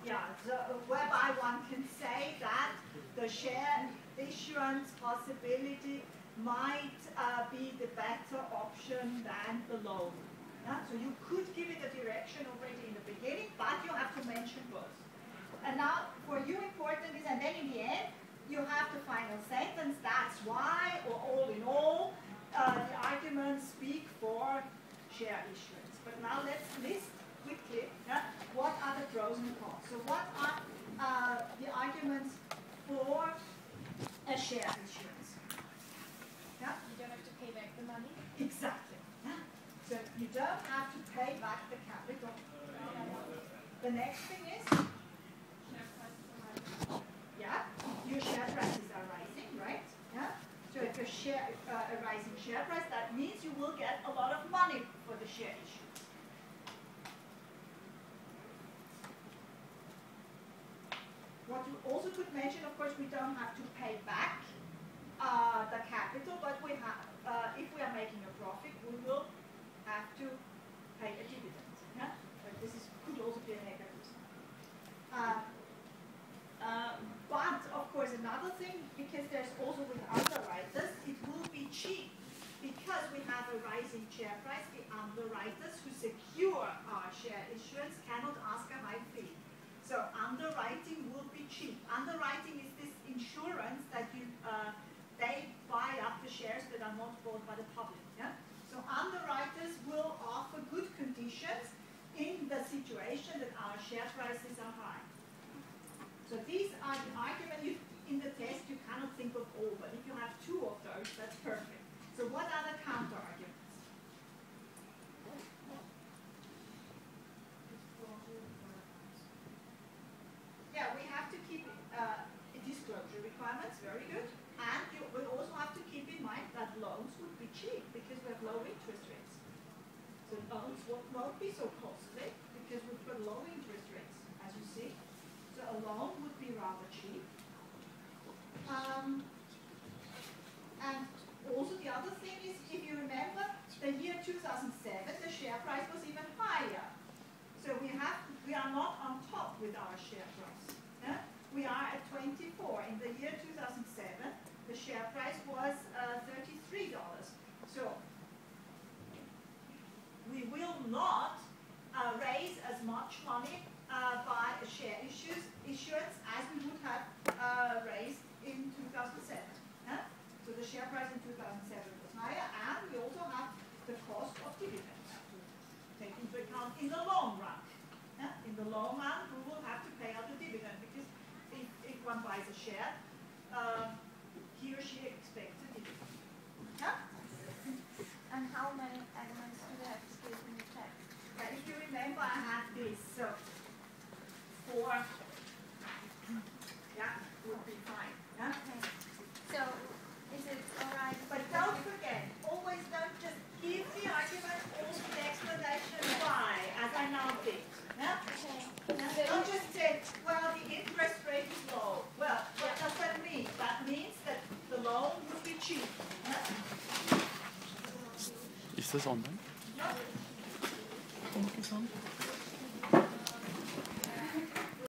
Yeah, so whereby one can say that the share issuance possibility might be the better option than the loan. Yeah? So you could give it a direction already in the beginning, but you have to mention both. And now, for you important is, and then in the end, you have the final sentence. That's why, or all in all, the arguments speak for share issuance. But now let's list quickly what are the pros and cons. So what are the arguments for a share issuance? Yeah? You don't have to pay back the money? Exactly. Yeah? So you don't have to pay back the capital. The next thing is, yeah, your share prices are rising, right? Yeah. So if a rising share price, that means you will get a lot of money for the share issue. What you also could mention, of course, we don't have to pay back the capital, but we have, if we are making a profit, we will have to pay a dividend. Yeah? But this could also be a negative sign. But of course, another thing, because there's also with underwriters, it will be cheap. Because we have a rising share price, the underwriters who secure our share issuance cannot ask a high fee. So underwriting will be cheap. Underwriting is this insurance that you they buy up the shares that are not bought by the public. Yeah? So underwriters will offer good conditions in the situation that our share prices are high. So these are the arguments. In the test, you cannot think of all, but if you have two of those, that's perfect. So what are the counter arguments? Yeah, we have to keep disclosure requirements, very good. And you will also have to keep in mind that loans would be cheap because we have low interest rates. So loans won't be so costly because we've got low interest rates, as you see. So a loan would be rather cheap. And also the other thing is, if you remember, the year 2007, the share price was even higher. So we are not on top with our share price. Yeah? We are at 24. In the year 2007, the share price was $33. So we will not raise as much money by a share issuance as we would have raised in 2007. Yeah? So the share price in 2007 was higher, and we also have the cost of dividends to take into account in the long run. Yeah? In the long run, we will have to pay out the dividend because if one buys a share, he or she expects a dividend. Yeah? And how many elements do we have to give in the text? Yeah, if you remember, I had this. So 4, yeah, would be fine. Yeah? Okay. So, is it alright? But don't forget, always don't just give the argument, also the explanation why, as I now did. Yeah? Okay. Don't just say, well, the interest rate is low. Well, what does that mean? That means that the loan would be cheap. Yeah? Ist das online? No.